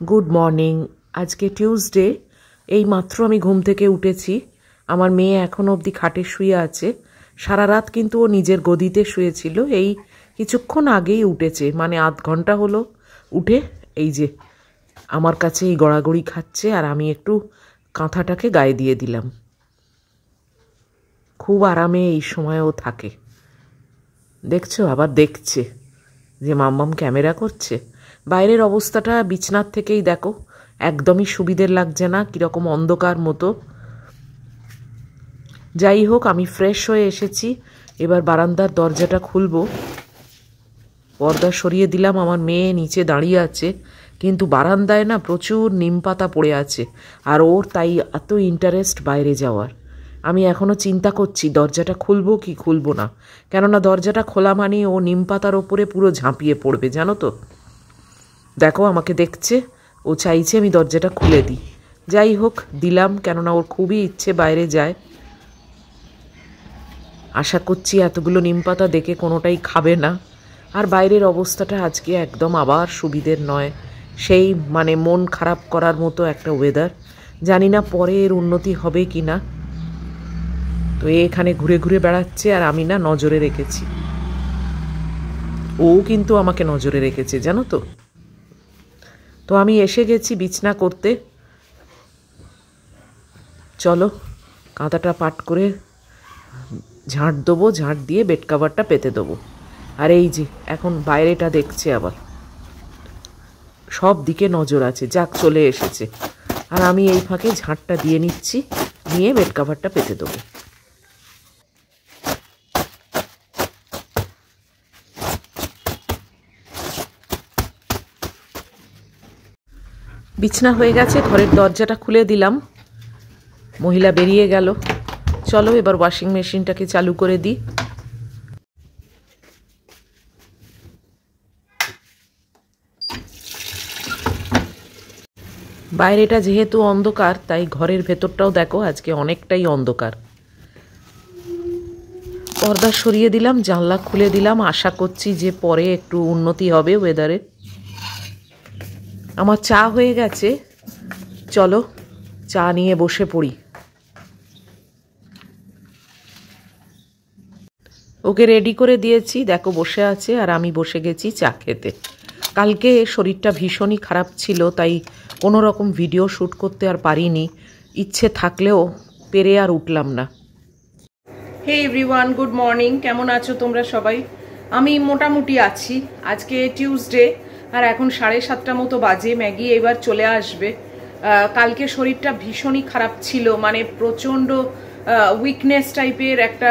Good morning. আজকে Tuesday. এই মাত্র আমি ঘুম থেকে উঠেছি। আমার মেয়ে এখনও অবধি খাটে শুয়ে আছে। সারা রাত কিন্তু ও নিজের গদিতে শুয়েছিল। এই কিছুক্ষণ আগেই উঠেছে, মানে আধ ঘন্টা হলো উঠে এই যে আমার কাছে এই গড়াগড়ি খাচ্ছে, আর আমি একটু কাঁথাটাকে গায়ে দিয়ে দিলাম। খুব আরামে এই সময়ও থাকে। দেখছো, আবার দেখছে যে মাম্মাম ক্যামেরা করছে। বাইরের অবস্থাটা বিছনার থেকেই দেখো, একদমই সুবিধের লাগছে না, কীরকম অন্ধকার মতো। যাই হোক, আমি ফ্রেশ হয়ে এসেছি। এবার বারান্দার দরজাটা খুলবো। পর্দা সরিয়ে দিলাম। আমার মেয়ে নিচে দাঁড়িয়ে আছে, কিন্তু বারান্দায় না প্রচুর নিম পাতা পড়ে আছে, আর ওর তাই এত ইন্টারেস্ট বাইরে যাওয়ার। আমি এখনও চিন্তা করছি দরজাটা খুলবো কি খুলবো না, কেননা দরজাটা খোলা মানে ও নিম পাতার ওপরে পুরো ঝাঁপিয়ে পড়বে, জানো তো। দেখো, আমাকে দেখছে, ও চাইছে আমি দরজাটা খুলে দিই। যাই হোক, দিলাম, কেননা ওর খুবই ইচ্ছে বাইরে যায়। আশা করছি এতগুলো নিম পাতা দেখে কোনোটাই খাবে না। আর বাইরের অবস্থাটা আজকে একদম আবার সুবিধের নয়, সেই মানে মন খারাপ করার মতো একটা ওয়েদার। জানি না পরে এর উন্নতি হবে কি না। তো এখানে ঘুরে ঘুরে বেড়াচ্ছে, আর আমি না নজরে রেখেছি। ও কিন্তু আমাকে নজরে রেখেছে, জানো তো। তো আমি এসে গেছি বিছনা করতে। চলো কাঁথাটা পাট করে ঝাঁট দেবো, ঝাঁট দিয়ে বেড কাভারটা পেতে দেবো। আর এই যে এখন বাইরেটা দেখছে, আবার সব দিকে নজর আছে, যাক চলে এসেছে। আর আমি এই ফাঁকে ঝাঁটটা দিয়ে নিচ্ছি, নিয়ে বেড কাভারটা পেতে দেবো। বিছনা হয়ে গেছে, ঘরের দরজাটা খুলে দিলাম। মহিলা বেরিয়ে গেল। চলো এবার ওয়াশিং মেশিনটাকে চালু করে দিই। বাইরেটা যেহেতু অন্ধকার, তাই ঘরের ভেতরটাও দেখো আজকে অনেকটাই অন্ধকার। পর্দা সরিয়ে দিলাম, জানলা খুলে দিলাম। আশা করছি যে পরে একটু উন্নতি হবে ওয়েদারে। আমার চা হয়ে গেছে, চলো চা নিয়ে বসে পড়ি। ওকে রেডি করে দিয়েছি, দেখো বসে আছে, আর আমি বসে গেছি চা খেতে। কালকে শরীরটা ভীষণই খারাপ ছিল, তাই কোনো রকম ভিডিও শ্যুট করতে আর পারিনি। ইচ্ছে থাকলেও পেরে আর উঠলাম না। Hey everyone, good morning. কেমন আছো তোমরা সবাই? আমি মোটামুটি আছি। আজকে টিউসডে, আর এখন 7:30 মতো বাজে। ম্যাগি এবার চলে আসবে। কালকে শরীরটা ভীষণই খারাপ ছিল, মানে প্রচণ্ড উইকনেস টাইপের একটা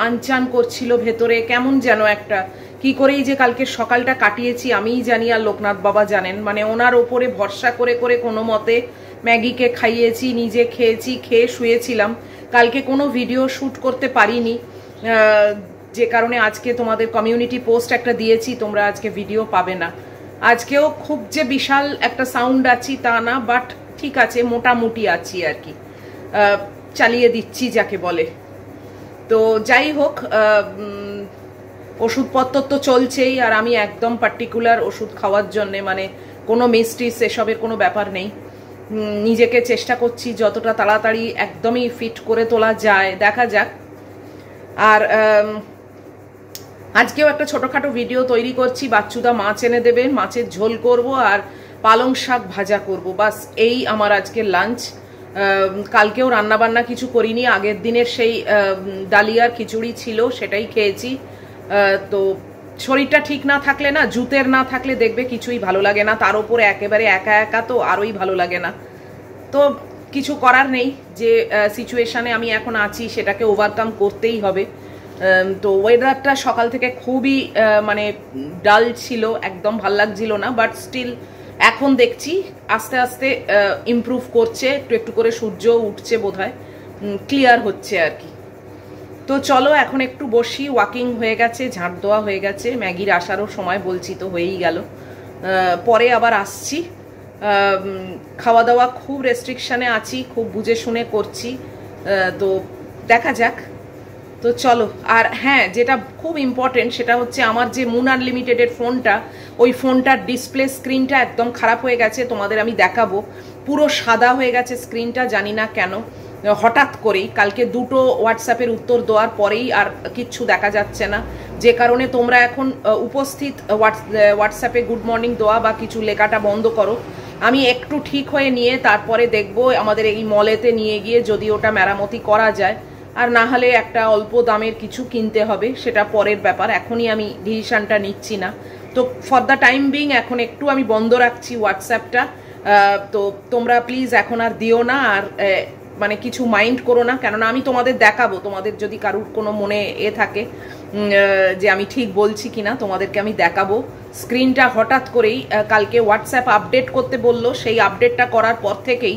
আনচান করছিল ভেতরে, কেমন যেন একটা। কি করেই যে কালকে সকালটা কাটিয়েছি আমিই জানি, আর লোকনাথ বাবা জানেন। মানে ওনার ওপরে ভরসা করে করে কোনো মতে ম্যাগিকে খাইয়েছি, নিজে খেয়েছি, খেয়ে শুয়েছিলাম। কালকে কোনো ভিডিও শ্যুট করতে পারিনি, যে কারণে আজকে তোমাদের কমিউনিটি পোস্ট একটা দিয়েছি, তোমরা আজকে ভিডিও পাবে না। আজকেও খুব যে বিশাল একটা সাউন্ড আছি তা না, বাট ঠিক আছে, মোটামুটি আছি আর কি, চালিয়ে দিচ্ছি যাকে বলে। তো যাই হোক, ওষুধপত্র তো চলছেই, আর আমি একদম পার্টিকুলার ওষুধ খাওয়ার জন্যে, মানে কোনো মিস্ট্রিস এসবের কোনো ব্যাপার নেই। নিজেকে চেষ্টা করছি যতটা তাড়াতাড়ি একদমই ফিট করে তোলা যায়, দেখা যাক। আর আজকেও একটা ছোটোখাটো ভিডিও তৈরি করছি। বাচ্চুদা মাছ এনে দেবে, মাছের ঝোল করব আর পালং শাক ভাজা করব, বাস এই আমার আজকের লাঞ্চ। কালকেও রান্নাবান্না কিছু করিনি, আগের দিনের সেই ডালিয়ার খিচুড়ি ছিল, সেটাই খেয়েছি। তো শরীরটা ঠিক না থাকলে না, জুতের না থাকলে দেখবে কিছুই ভালো লাগে না, তার উপরে একেবারে একা একা তো আরোই ভালো লাগে না। তো কিছু করার নেই, যে সিচুয়েশানে আমি এখন আছি সেটাকে ওভারকাম করতেই হবে। তো ওয়েদারটা সকাল থেকে খুবই মানে ডাল ছিল, একদম ভাল লাগছিল না, বাট স্টিল এখন দেখছি আস্তে আস্তে ইমপ্রুভ করছে, একটু একটু করে সূর্য উঠছে, বোধহয় ক্লিয়ার হচ্ছে আর কি। তো চলো এখন একটু বসি। ওয়াকিং হয়ে গেছে, ঝাঁট দেওয়া হয়ে গেছে, ম্যাগির আসারও সময় বলছি তো হয়েই গেল। পরে আবার আসছি। খাওয়া দাওয়া খুব রেস্ট্রিকশানে আছি, খুব বুঝে শুনে করছি। তো দেখা যাক। তো চলো। আর হ্যাঁ, যেটা খুব ইম্পর্টেন্ট সেটা হচ্ছে আমার যে মুন আনলিমিটেডের ফোনটা, ওই ফোনটার ডিসপ্লে স্ক্রিনটা একদম খারাপ হয়ে গেছে। তোমাদের আমি দেখাবো, পুরো সাদা হয়ে গেছে স্ক্রিনটা, জানি না কেন, হঠাৎ করেই কালকে দুটো হোয়াটসঅ্যাপের উত্তর দেওয়ার পরেই আর কিচ্ছু দেখা যাচ্ছে না, যে কারণে তোমরা এখন উপস্থিত হোয়াটসঅ্যাপে গুড মর্নিং দেওয়া বা কিছু লেখাটা বন্ধ করো। আমি একটু ঠিক হয়ে নিয়ে তারপরে দেখবো আমাদের এই মলেতে নিয়ে গিয়ে যদি ওটা মেরামতি করা যায়, আর না হলে একটা অল্প দামের কিছু কিনতে হবে, সেটা পরের ব্যাপার। এখনই আমি ডিসিশনটা নিচ্ছি না। তো ফর দ্য টাইম বিং এখন একটু আমি বন্ধ রাখছি হোয়াটসঅ্যাপটা। তো তোমরা প্লিজ এখন আর দিও না, আর মানে কিছু মাইন্ড করো না, কেননা আমি তোমাদের দেখাবো। তোমাদের যদি কারুর কোনো মনে থাকে যে আমি ঠিক বলছি কিনা, তোমাদেরকে আমি দেখাবো। স্ক্রিনটা হঠাৎ করেই কালকে হোয়াটসঅ্যাপ আপডেট করতে বললো, সেই আপডেটটা করার পর থেকেই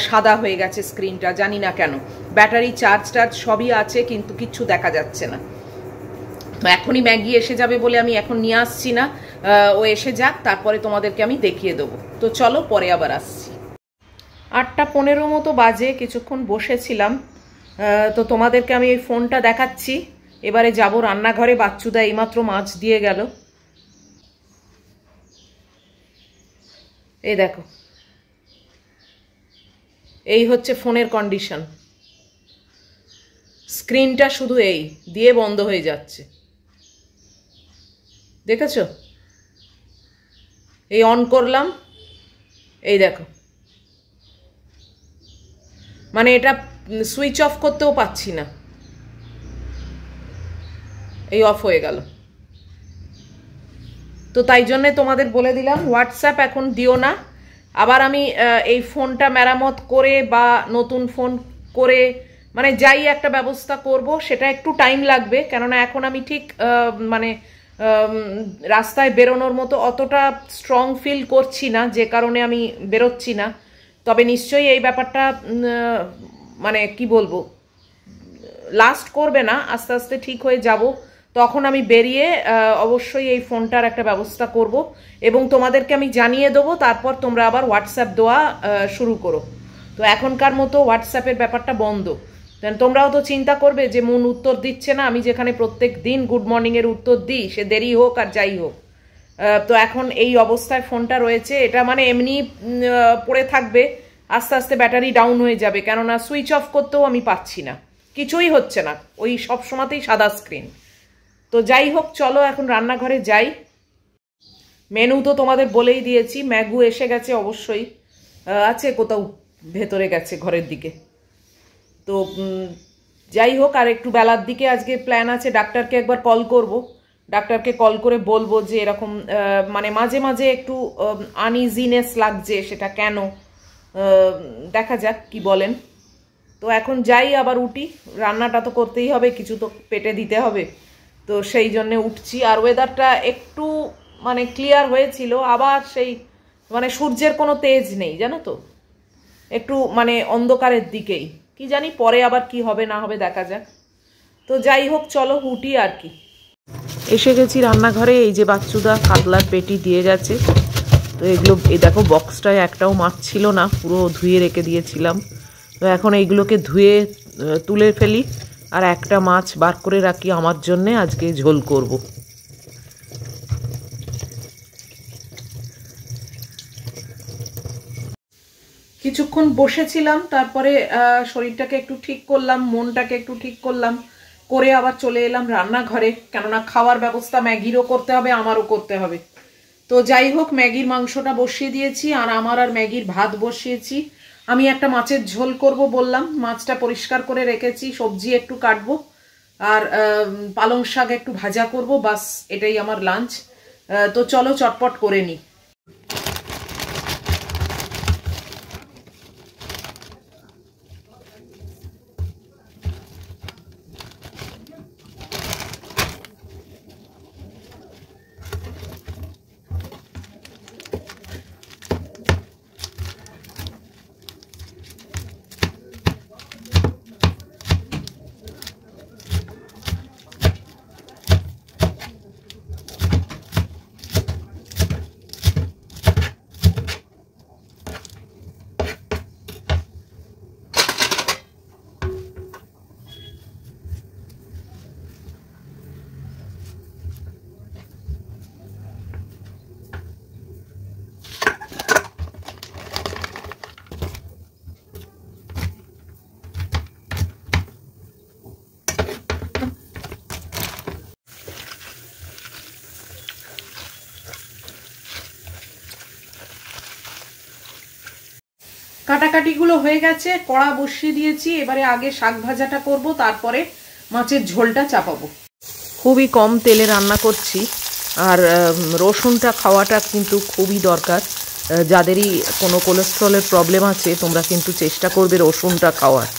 সাদা হয়ে গেছে স্ক্রিনটা, জানি না কেন। ব্যাটারি চার্জ সবই আছে, কিন্তু কিচ্ছু দেখা যাচ্ছে না। তো এখনই ম্যাগি এসে যাবে বলে আমি এখন নিয়ে আসছি না, ও এসে যাক, তারপরে তোমাদেরকে আমি দেখিয়ে দেবো। তো চলো, পরে আবার আসছি। 8:15 মতো বাজে, কিছুক্ষণ বসেছিলাম। তো তোমাদেরকে আমি এই ফোনটা দেখাচ্ছি। এবারে যাব রান্নাঘরে। বাচ্চুদা এইমাত্র মাছ দিয়ে গেল। এই দেখো, এই হচ্ছে ফোনের কন্ডিশন। স্ক্রিনটা শুধু এই দিয়ে বন্ধ হয়ে যাচ্ছে, দেখেছো? এই অন করলাম, এই দেখো, মানে এটা সুইচ অফ করতেও পাচ্ছি না, এই অফ হয়ে গেল। তো তাই জন্যে তোমাদের বলে দিলাম, হোয়াটসঅ্যাপ এখন দিও না। আবার আমি এই ফোনটা মেরামত করে বা নতুন ফোন করে, মানে যাই একটা ব্যবস্থা করব, সেটা একটু টাইম লাগবে, কেননা এখন আমি ঠিক মানে রাস্তায় বেরোনোর মতো অতটা স্ট্রং ফিল করছি না, যে কারণে আমি বেরোচ্ছি না। তবে নিশ্চয়ই এই ব্যাপারটা মানে কি বলবো, লাস্ট করবে না, আস্তে আস্তে ঠিক হয়ে যাব। তখন আমি বেরিয়ে অবশ্যই এই ফোনটার একটা ব্যবস্থা করব এবং তোমাদেরকে আমি জানিয়ে দেবো। তারপর তোমরা আবার হোয়াটসঅ্যাপ দেওয়া শুরু করো। তো এখনকার মতো হোয়াটসঅ্যাপের ব্যাপারটা বন্ধ। তোমরাও তো চিন্তা করবে যে মন উত্তর দিচ্ছে না। আমি যেখানে প্রত্যেক দিন গুড মর্নিংয়ের উত্তর দিই, সে দেরি হোক আর যাই হোক। তো এখন এই অবস্থায় ফোনটা রয়েছে, এটা মানে এমনি পড়ে থাকবে, আস্তে আস্তে ব্যাটারি ডাউন হয়ে যাবে, কেননা সুইচ অফ করতেও আমি পাচ্ছি না, কিছুই হচ্ছে না, ওই সব সময়তেই সাদা স্ক্রিন। তো যাই হোক, চলো এখন রান্নাঘরে যাই। মেনু তো তোমাদের বলেই দিয়েছি, ম্যাগু এসে গেছে অবশ্যই, আছে কোথাও ভেতরে গেছে ঘরের দিকে। তো যাই হোক, আর একটু বেলার দিকে আজকে প্ল্যান আছে, ডাক্তারকে একবার কল করব। ডাক্তারকে কল করে বলবো যে এরকম মানে মাঝে মাঝে একটু আনইজিনেস লাগছে, সেটা কেন, দেখা যাক কি বলেন। তো এখন যাই, আবার উঠি, রান্নাটা তো করতেই হবে, কিছু তো পেটে দিতে হবে। তো সেই জন্যে উঠছি। আর ওয়েদারটা একটু মানে ক্লিয়ার হয়েছিল, আবার সেই মানে সূর্যের কোনো তেজ নেই, জানো তো, একটু মানে অন্ধকারের দিকেই, কি জানি পরে আবার কি হবে না হবে, দেখা যাক। তো যাই হোক, চলো উঠি আর কি। এসে গেছি রান্নাঘরে। এই যে বাচ্চুদা কাতলার পেটি দিয়ে গেছে। তো এগুলো, এই দেখো বক্সটায় একটাও মাছ ছিল না, পুরো ধুয়ে রেখে দিয়েছিলাম। তো এখন এইগুলোকে ধুয়ে তুলে ফেলি, আর একটা মাছ বার করে রাখি আমার জন্যে, আজকে ঝোল করব। কিছুক্ষণ বসেছিলাম, তারপরে শরীরটাকে একটু ঠিক করলাম, মনটাকে একটু ঠিক করলাম, করে আবার চলে এলাম রান্নাঘরে, কেননা খাওয়ার ব্যবস্থা ম্যাগিরও করতে হবে, আমারও করতে হবে। তো যাই হোক, ম্যাগির মাংসটা বসিয়ে দিয়েছি, আর আমার আর ম্যাগির ভাত বসিয়েছি। আমি একটা মাছের ঝোল করব বললাম, মাছটা পরিষ্কার করে রেখেছি, সবজি একটু কাটবো, আর পালং শাক একটু ভাজা করব, বাস এটাই আমার লাঞ্চ। তো চলো চটপট করে নিই। কাটাকাটিগুলো হয়ে গেছে, কড়া বসিয়ে দিয়েছি। এবারে আগে শাক ভাজাটা করব, তারপরে মাছের ঝোলটা চাপাবো। খুবই কম তেলে রান্না করছি, আর রসুনটা খাওয়াটা কিন্তু খুবই দরকার। যাদেরই কোনো কোলেস্ট্রলের প্রবলেম আছে তোমরা কিন্তু চেষ্টা করবে রসুনটা খাওয়ার।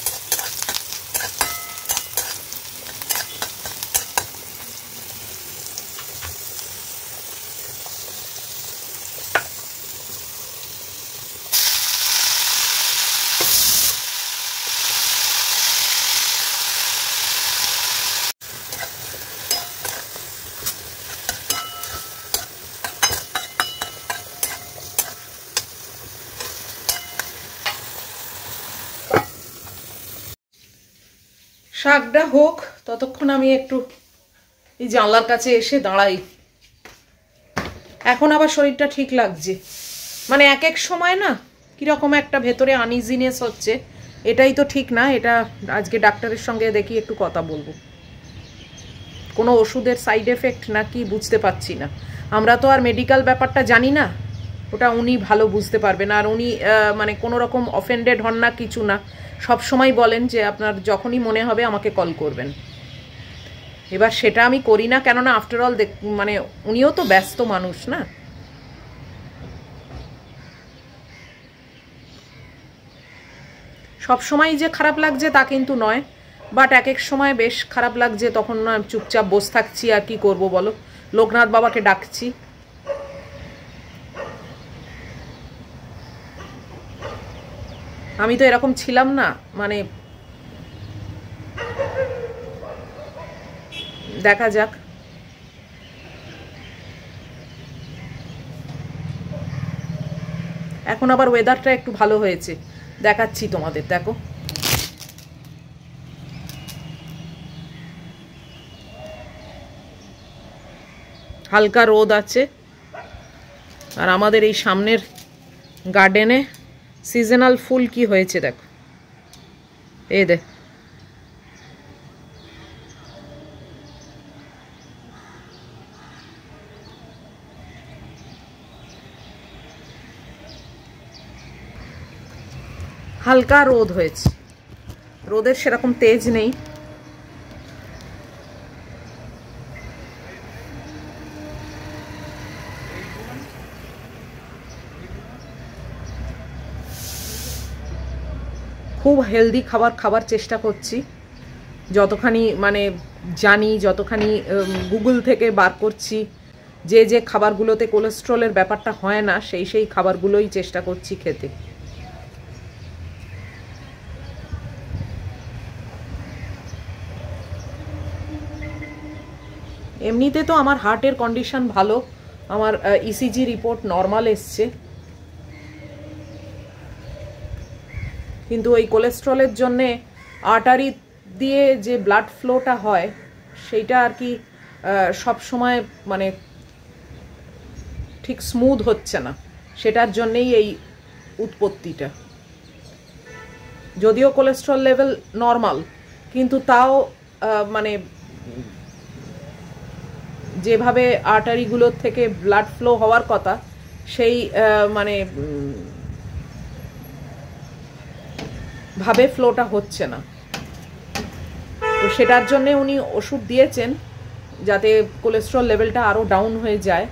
শাকটা হোক, ততক্ষণ আমি একটু এই জানলার কাছে এসে দাঁড়াই। এখন আবার শরীরটা ঠিক লাগছে, মানে এক এক সময় না কীরকম একটা ভেতরে আনইজিনেস হচ্ছে, এটাই তো ঠিক না। এটা আজকে ডাক্তারের সঙ্গে দেখি একটু কথা বলবো। কোনো ওষুধের সাইড এফেক্ট না কি বুঝতে পারছি না। আমরা তো আর মেডিকেল ব্যাপারটা জানি না, ওটা উনি ভালো বুঝতে পারবেন। আর উনি মানে কোনো রকম অফেন্ডেড হন না, কিছু না, সব সময় বলেন যে আপনার যখনই মনে হবে আমাকে কল করবেন। এবার সেটা আমি করি না, কেননা আফটার অল মানে উনিও তো ব্যস্ত মানুষ না। সব সময় যে খারাপ লাগছে তা কিন্তু নয়, বাট এক এক সময় বেশ খারাপ লাগছে, তখন না চুপচাপ বসে থাকছি, আর কি করব বলো। লোকনাথ বাবাকে ডাকছি। আমি তো এরকম ছিলাম না, মানে দেখা যাক। এখন আবার ওয়েদারটা একটু ভালো হয়েছে, দেখাচ্ছি তোমাদের, দেখো। হালকা রোদ আছে, আর আমাদের এই সামনের গার্ডেনে সিজনাল ফুল কি হয়েছে দেখো, এই দেখ। হালকা রোদ হয়েছে, রোদের সেরকম তেজ নেই। খুব হেলদি খাবার চেষ্টা করছি, যতখানি মানে জানি, যতখানি গুগল থেকে বার করছি, যে যে খাবারগুলোতে কোলেস্ট্রলের ব্যাপারটা হয় না, সেই খাবারগুলোই চেষ্টা করছি খেতে। এমনিতে তো আমার হার্টের কন্ডিশন ভালো, আমার ইসিজি রিপোর্ট নর্মাল এসছে, কিন্তু ওই কোলেস্ট্রলের জন্যে আর্টারি দিয়ে যে ব্লাড ফ্লোটা হয় সেইটা আর কি সব সময় মানে ঠিক স্মুথ হচ্ছে না, সেটার জন্যেই এই উৎপত্তিটা। যদিও কোলেস্ট্রল লেভেল নর্মাল, কিন্তু তাও মানে যেভাবে আর্টারিগুলোর থেকে ব্লাড ফ্লো হওয়ার কথা, সেই মানে ভাবে ফ্লোটা হচ্ছে না। তো সেটার জন্যে উনি ওষুধ দিয়েছেন যাতে কোলেস্ট্রল লেভেলটা আরও ডাউন হয়ে যায়,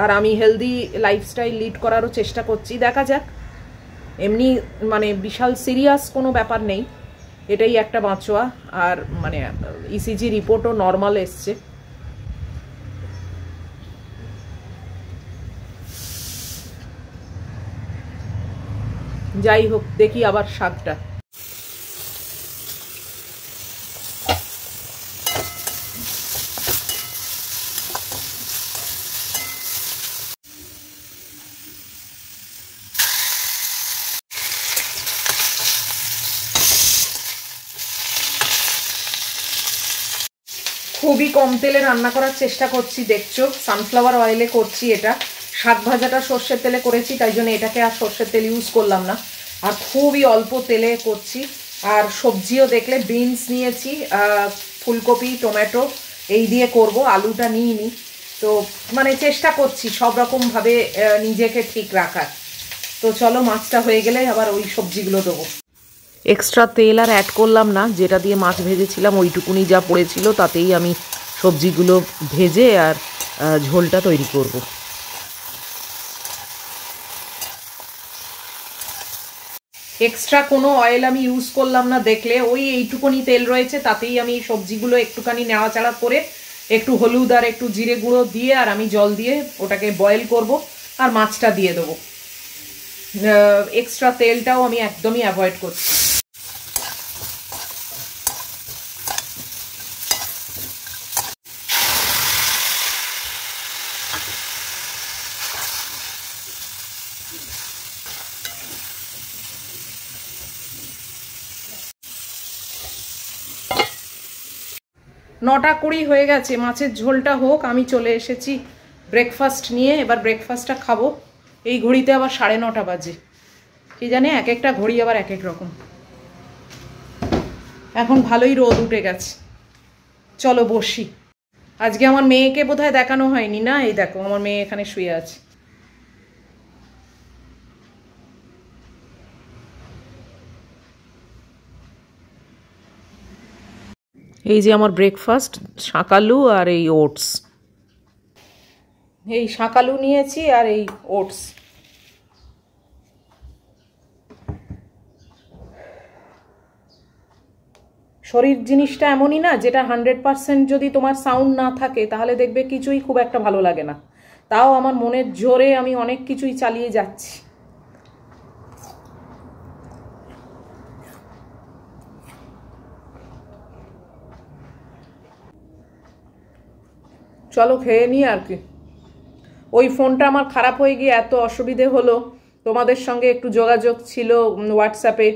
আর আমি হেলদি লাইফস্টাইল লিড করারও চেষ্টা করছি। দেখা যাক, এমনি মানে বিশাল সিরিয়াস কোনো ব্যাপার নেই, এটাই একটা বাঁচোয়া। আর মানে ইসিজি রিপোর্টও নর্মাল এসছে। যাই হোক, দেখি আবার শাকটা। খুবই কম তেলে রান্না করার চেষ্টা করছি, দেখছো সানফ্লাওয়ার অয়েলে করছি এটা। শাক ভাজাটা সর্ষের তেলে করেছি, তাই জন্য এটাকে আর সর্ষের তেল ইউজ করলাম না, আর খুবই অল্প তেলে করছি। আর সবজিও দেখলে বিনস নিয়েছি, ফুলকপি, টমেটো, এই দিয়ে করব, আলুটা নিইনি। তো মানে চেষ্টা করছি সব রকমভাবে নিজেকে ঠিক রাখার। তো চলো মাছটা হয়ে গেলে আবার ওই সবজিগুলো দেবো। এক্সট্রা তেল আর অ্যাড করলাম না, যেটা দিয়ে মাছ ভেজেছিলাম ওইটুকুনি যা পড়েছিল তাতেই আমি সবজিগুলো ভেজে আর ঝোলটা তৈরি করব। এক্সট্রা কোনো অয়েল আমি ইউজ করলাম না, দেখলে ওই এইটুকুনি তেল রয়েছে তাতেই আমি সবজিগুলো একটুখানি নাড়াচাড়া করে একটু হলুদ আর একটু জিরে গুঁড়ো দিয়ে আর আমি জল দিয়ে ওটাকে বয়েল করব আর মাছটা দিয়ে দেবো। এক্সট্রা তেলটাও আমি একদমই অ্যাভয়েড করছি। নটা 20 হয়ে গেছে, মাছের ঝোলটা হোক, আমি চলে এসেছি ব্রেকফাস্ট নিয়ে। এবার ব্রেকফাস্টটা খাবো। এই ঘড়িতে আবার 9:30 বাজে, কি জানে এক একটা ঘড়ি আবার এক এক রকম। এখন ভালোই রোদ উঠে গেছে, চলো বসি। আজকে আমার মেয়েকে বোধহয় দেখানো হয়নি না, এই দেখো আমার মেয়ে এখানে শুয়ে আছে। এই যে আমার ব্রেকফাস্ট, শাকালু আর এই ওটস। এই শাকালু নিয়েছি আর এই ওটস। শরীর জিনিসটা এমনই না, যেটা 100% যদি তোমার সাউন্ড না থাকে তাহলে দেখবে কিছুই খুব একটা ভালো লাগে না। তাও আমার মনের জোরে আমি অনেক কিছুই চালিয়ে যাচ্ছি। চলো খেয়ে নিই আর কি। ওই ফোনটা আমার খারাপ হয়ে গিয়ে এত অসুবিধে হলো, তোমাদের সঙ্গে একটু যোগাযোগ ছিল হোয়াটসঅ্যাপে,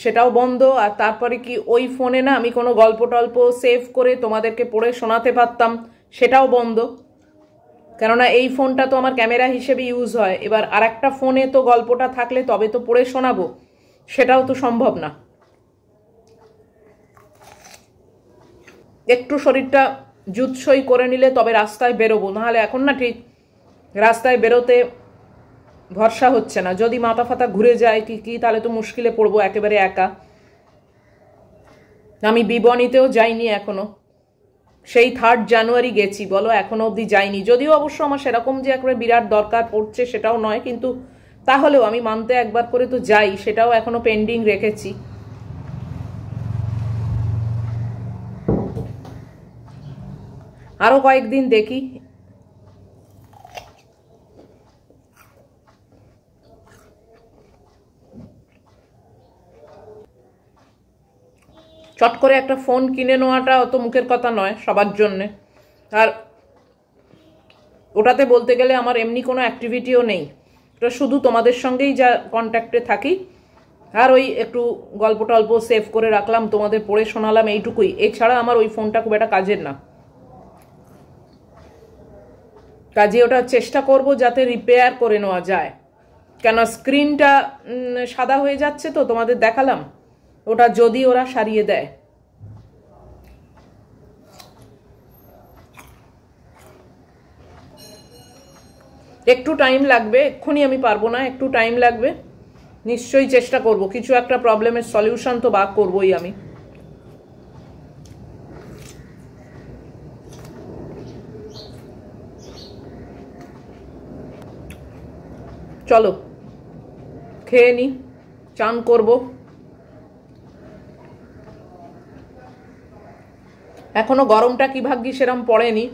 সেটাও বন্ধ। আর তারপরে কি ওই ফোনে না আমি কোনো গল্প টল্প সেভ করে তোমাদেরকে পড়ে শোনাতে পারতাম, সেটাও বন্ধ। কেননা এই ফোনটা তো আমার ক্যামেরা হিসেবে ইউজ হয়, এবার আর একটা ফোনে তো গল্পটা থাকলে তবে তো পড়ে শোনাবো, সেটাও তো সম্ভব না। একটু শরীরটা জুৎসই করে নিলে তবে রাস্তায় বেরোবো, নাহলে এখন না ঠিক রাস্তায় বেরোতে ভরসা হচ্ছে না। যদি মাথা ফাতা ঘুরে যায় কি তাহলে তো মুশকিলে পড়বো একেবারে একা। আমি বিবনীতেও যাইনি এখনো, সেই 3 জানুয়ারি গেছি, বলো এখনো অবধি যাইনি। যদিও অবশ্য আমার সেরকম যে একেবারে বিরাট দরকার পড়ছে সেটাও নয়, কিন্তু তাহলেও আমি মানতে একবার করে তো যাই, সেটাও এখনো পেন্ডিং রেখেছি। আরো কয়েকদিন দেখি। চট করে একটা ফোন কিনে নেওয়াটা অত মুখের কথা নয় সবার জন্যে। আর ওটাতে বলতে গেলে আমার এমনি কোনো অ্যাক্টিভিটিও নেই, ওটা শুধু তোমাদের সঙ্গেই যা কন্ট্যাক্টে থাকি আর ওই একটু গল্প টল্প সেভ করে রাখলাম, তোমাদের পড়ে শোনালাম, এইটুকুই। এছাড়া আমার ওই ফোনটা খুব একটা কাজের না। কাজে ওটা চেষ্টা করব যাতে রিপেয়ার করে নেওয়া যায়, কেন স্ক্রিনটা সাদা হয়ে যাচ্ছে তো, তোমাদের দেখালাম, ওটা যদি ওরা সারিয়ে দেয়। একটু টাইম লাগবে, এক্ষুনি আমি পারবো না, একটু টাইম লাগবে, নিশ্চয়ই চেষ্টা করব। কিছু একটা প্রবলেমের সলিউশন তো বার করবই আমি। চলো খেয়ে নি, চান করব। এখনো গরমটা কি ভাগ্যি সেরম পড়েনি,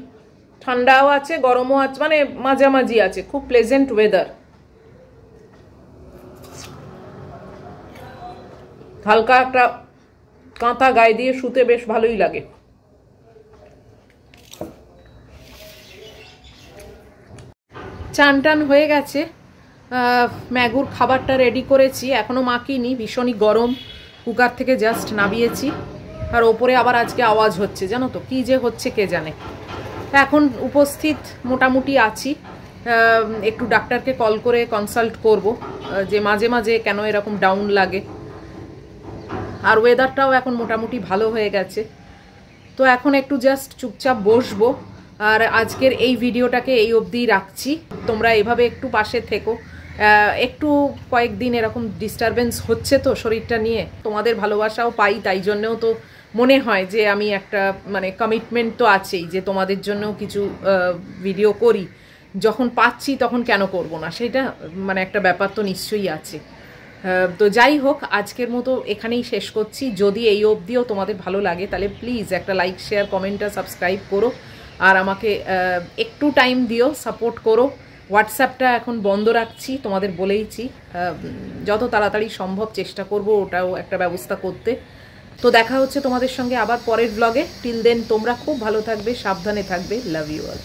ঠান্ডাও আছে গরমও আছে, মানে মাঝামাঝি আছে, খুব প্লেজেন্ট ওয়েদার। হালকা একটা কাঁথা গায়ে দিয়ে শুতে বেশ ভালোই লাগে। চান টান হয়ে গেছে, ম্যাগুর খাবারটা রেডি করেছি, এখনো মাখিনি, ভীষণই গরম, কুকার থেকে জাস্ট নামিয়েছি। আর ওপরে আবার আজকে আওয়াজ হচ্ছে, জানো তো কি যে হচ্ছে কে জানে। এখন উপস্থিত মোটামুটি আছি, একটু ডাক্তারকে কল করে কনসাল্ট করব যে মাঝে মাঝে কেন এরকম ডাউন লাগে। আর ওয়েদারটাও এখন মোটামুটি ভালো হয়ে গেছে, তো এখন একটু জাস্ট চুপচাপ বসবো। আর আজকের এই ভিডিওটাকে এই অবধিই রাখছি, তোমরা এভাবে একটু পাশে থেকো, একটু কয়েকদিন এরকম ডিস্টারবেন্স হচ্ছে তো শরীরটা নিয়ে, তোমাদের ভালোবাসাও পাই, তাই জন্যেও তো মনে হয় যে আমি একটা মানে কমিটমেন্ট তো আছেই যে তোমাদের জন্যও কিছু ভিডিও করি, যখন পাচ্ছি তখন কেন করব না, সেটা মানে একটা ব্যাপার তো নিশ্চয়ই আছে। তো যাই হোক, আজকের মতো এখানেই শেষ করছি। যদি এই অবধিও তোমাদের ভালো লাগে তাহলে প্লিজ একটা লাইক, শেয়ার, কমেন্ট আর সাবস্ক্রাইব করো, আর আমাকে একটু টাইম দিও, সাপোর্ট করো। হোয়াটসঅ্যাপটা এখন বন্ধ রাখছি, তোমাদের বলেইছি, যত তাড়াতাড়ি সম্ভব চেষ্টা করব ওটাও একটা ব্যবস্থা করতে। তো দেখা হচ্ছে তোমাদের সঙ্গে আবার পরের ব্লগে। টিল দেন তোমরা খুব ভালো থাকবে, সাবধানে থাকবে। Love you all.